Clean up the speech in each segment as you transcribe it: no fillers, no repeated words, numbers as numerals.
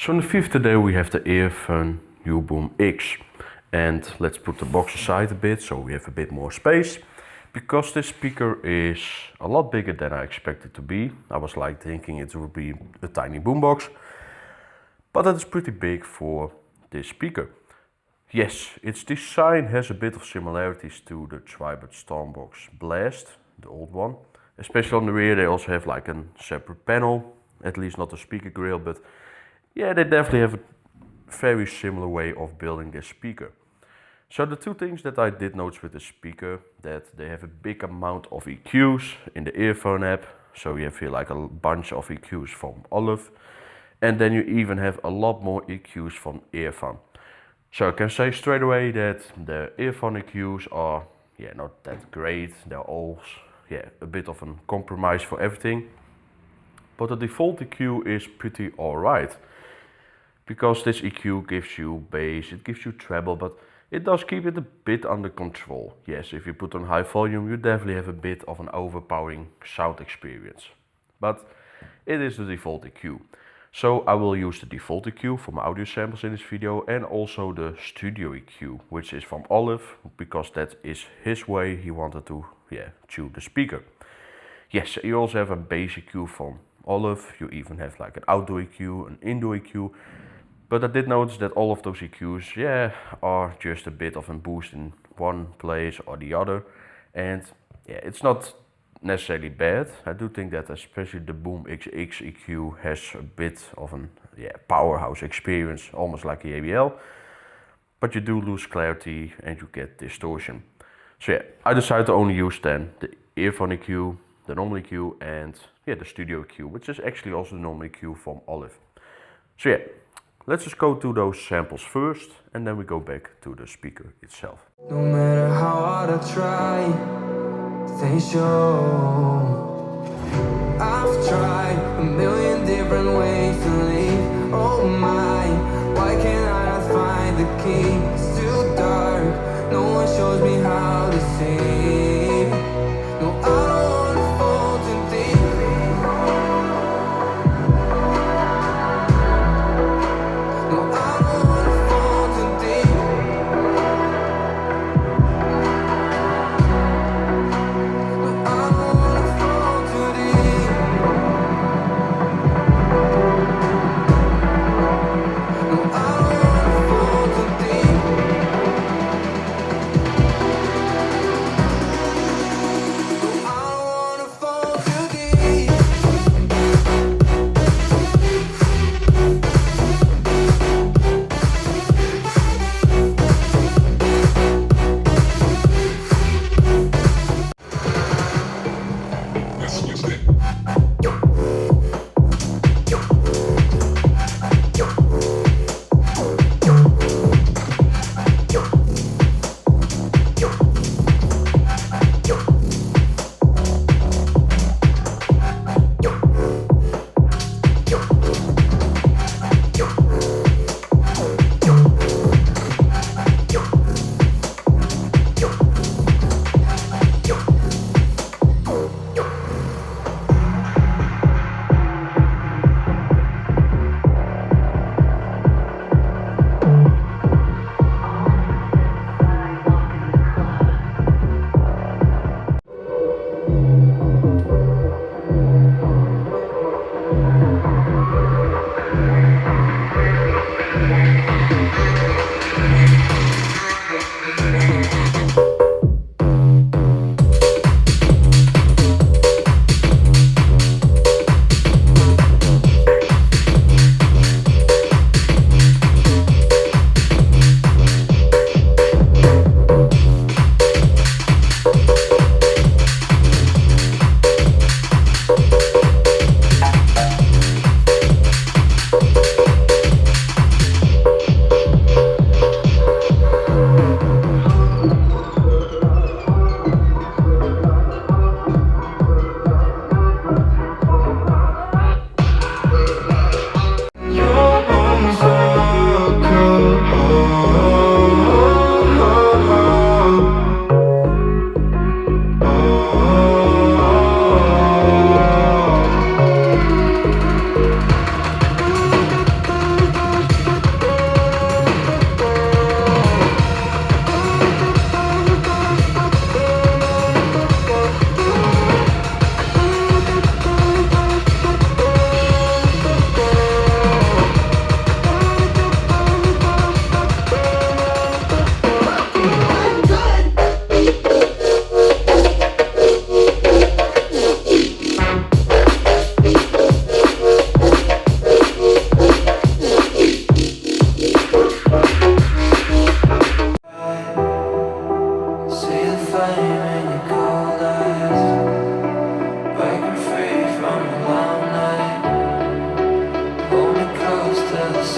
So on the fifth today we have the Earfun Uboom X, and let's put the box aside a bit so we have a bit more space, because this speaker is a lot bigger than I expected to be. I was like thinking it would be a tiny boombox, but that is pretty big for this speaker. Yes, its design has a bit of similarities to the Tribert Stormbox Blast, the old one. Especially on the rear they also have like a separate panel, at least not a speaker grill, but yeah, they definitely have a very similar way of building this speaker. So the two things that I did notice with the speaker, that they have a big amount of EQs in the earphone app. So you have here like a bunch of EQs from OLUV, and then you even have a lot more EQs from Earfun. So I can say straight away that the Earfun EQs are not that great. They're all a bit of a compromise for everything. But the default EQ is pretty alright, because this EQ gives you bass, it gives you treble, but it does keep it a bit under control. Yes, if you put on high volume, you definitely have a bit of an overpowering sound experience. But it is the default EQ. So I will use the default EQ for my audio samples in this video, and also the studio EQ, which is from OLUV, because that is his way he wanted to tune the speaker. Yes, you also have a bass EQ from OLUV, you even have like an outdoor EQ, an indoor EQ. But I did notice that all of those EQs, are just a bit of a boost in one place or the other. And it's not necessarily bad. I do think that especially the Boom XX EQ has a bit of a powerhouse experience, almost like a ABL. But you do lose clarity and you get distortion. So I decided to only use then the Earfun EQ, the normal EQ, and the studio EQ, which is actually also the normal EQ from OLUV. So let's just go to those samples first, and then we go back to the speaker itself. No matter how hard I try, stay sure. I've tried a million different ways to leave. Oh my, why can't I not find the key? It's too dark, no one shows me how to see. No, I don't wanna fall too deep. No, I don't wanna fall too deep. No, I don't wanna fall too deep. No, I don't wanna fall too deep.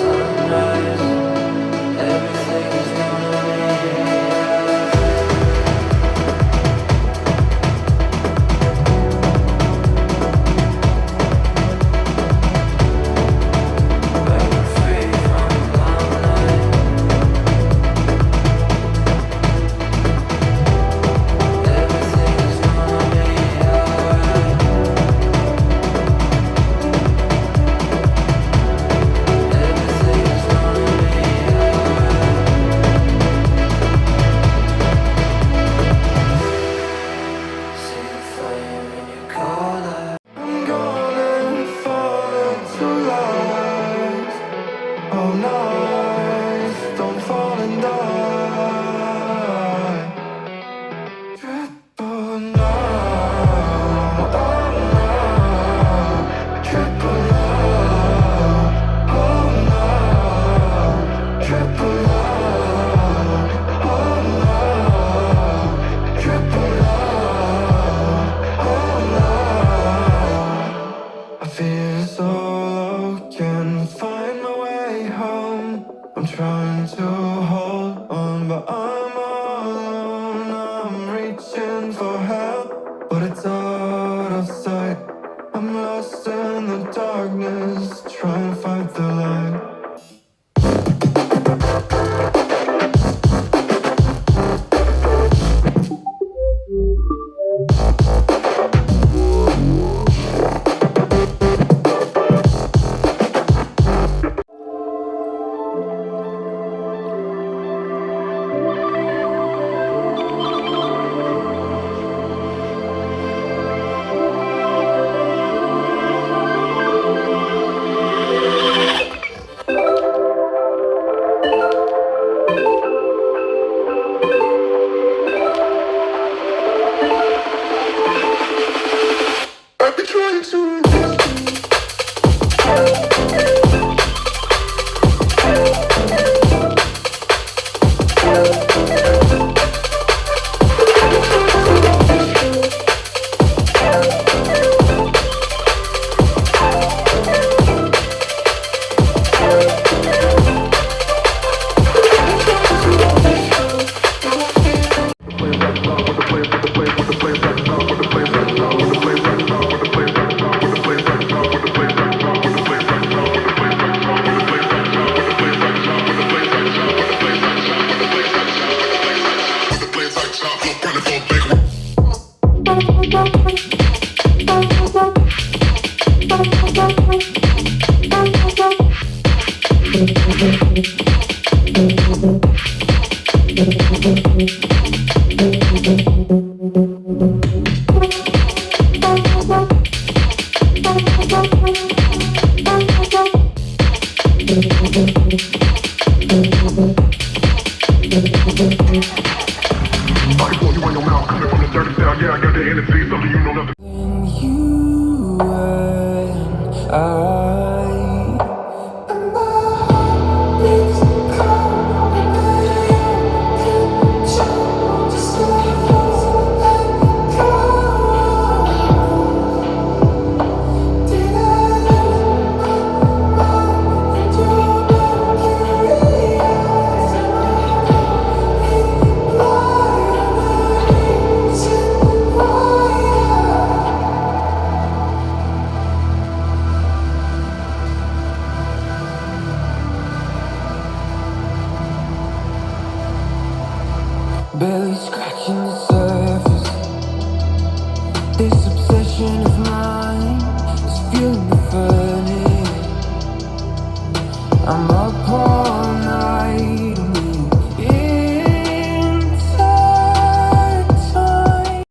sunrise. Everything is gonna be break free from the limelight. Everything is gonna be alright. Everything is gonna be alright. See the flame in your collar. I'm gonna fall into lies. Oh nice, don't fall and die. Triple love, oh no. Triple love, oh no. Triple love, oh no. Triple love, oh no. I feel so low, can't find my way home. I'm trying to hold on, but I'm all alone. I'm reaching for help, but it's out of sight. I'm lost in the darkness, trying to find the light. I've been trying to. When you and I, and my heart beats cold, and you can just let go. Did I lose my mind when you're not curious? Barely scratching the surface. This obsession of mine is fueling the furnace. I'm up all night inside time.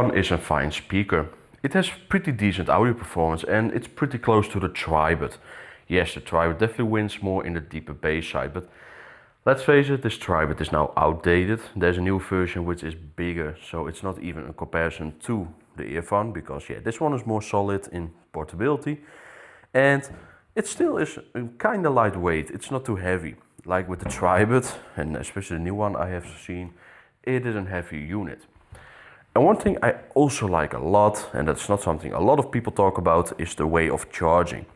Earfun is a fine speaker. It has pretty decent audio performance and it's pretty close to the Tribut. Yes, the Tribut definitely wins more in the deeper bass side, but let's face it, this Tribut is now outdated. There's a new version which is bigger, so it's not even a comparison to the Earfun, because yeah, this one is more solid in portability and it still is kind of lightweight. It's not too heavy like with the Tribut, and especially the new one I have seen, it is a heavy unit. And one thing I also like a lot, and that's not something a lot of people talk about, is the way of charging.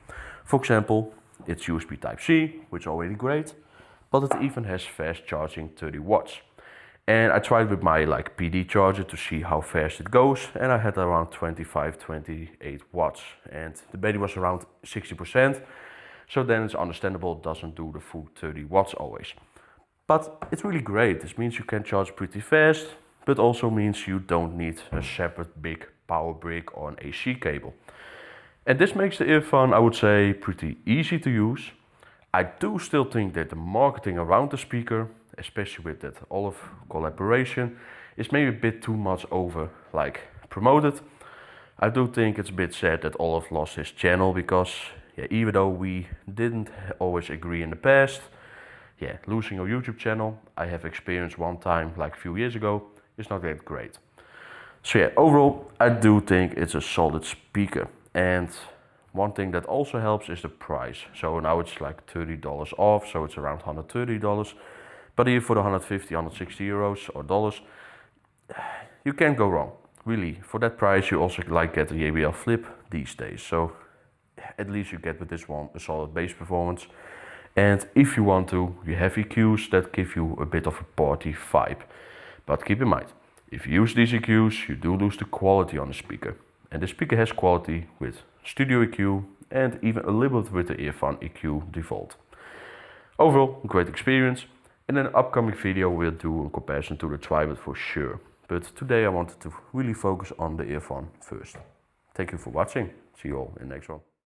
For example, it's USB Type-C, which is already great, but it even has fast charging 30 watts. And I tried with my PD charger to see how fast it goes, and I had around 25-28 watts, and the battery was around 60%, so then it's understandable it doesn't do the full 30 watts always. But it's really great. This means you can charge pretty fast, but also means you don't need a separate big power brick or an AC cable. And this makes the Earfun, I would say, pretty easy to use. I do still think that the marketing around the speaker, especially with that OLUV collaboration, is maybe a bit too much over promoted. I do think it's a bit sad that OLUV lost his channel, because yeah, even though we didn't always agree in the past, yeah, losing your YouTube channel, I have experienced one time a few years ago, is not that great. So yeah, overall I do think it's a solid speaker. And one thing that also helps is the price. So now it's $30 off, so it's around $130. But here for the 150, 160 euros or dollars, you can't go wrong. Really, for that price you also get the JBL Flip these days. So at least you get with this one a solid bass performance. And if you want to, you have EQs that give you a bit of a party vibe. But keep in mind, if you use these EQs, you do lose the quality on the speaker. And the speaker has quality with studio EQ and even a little bit with the Earfun EQ default. Overall, great experience. In an upcoming video we'll do a comparison to the Tribut for sure. But today I wanted to really focus on the Earfun first. Thank you for watching. See you all in the next one.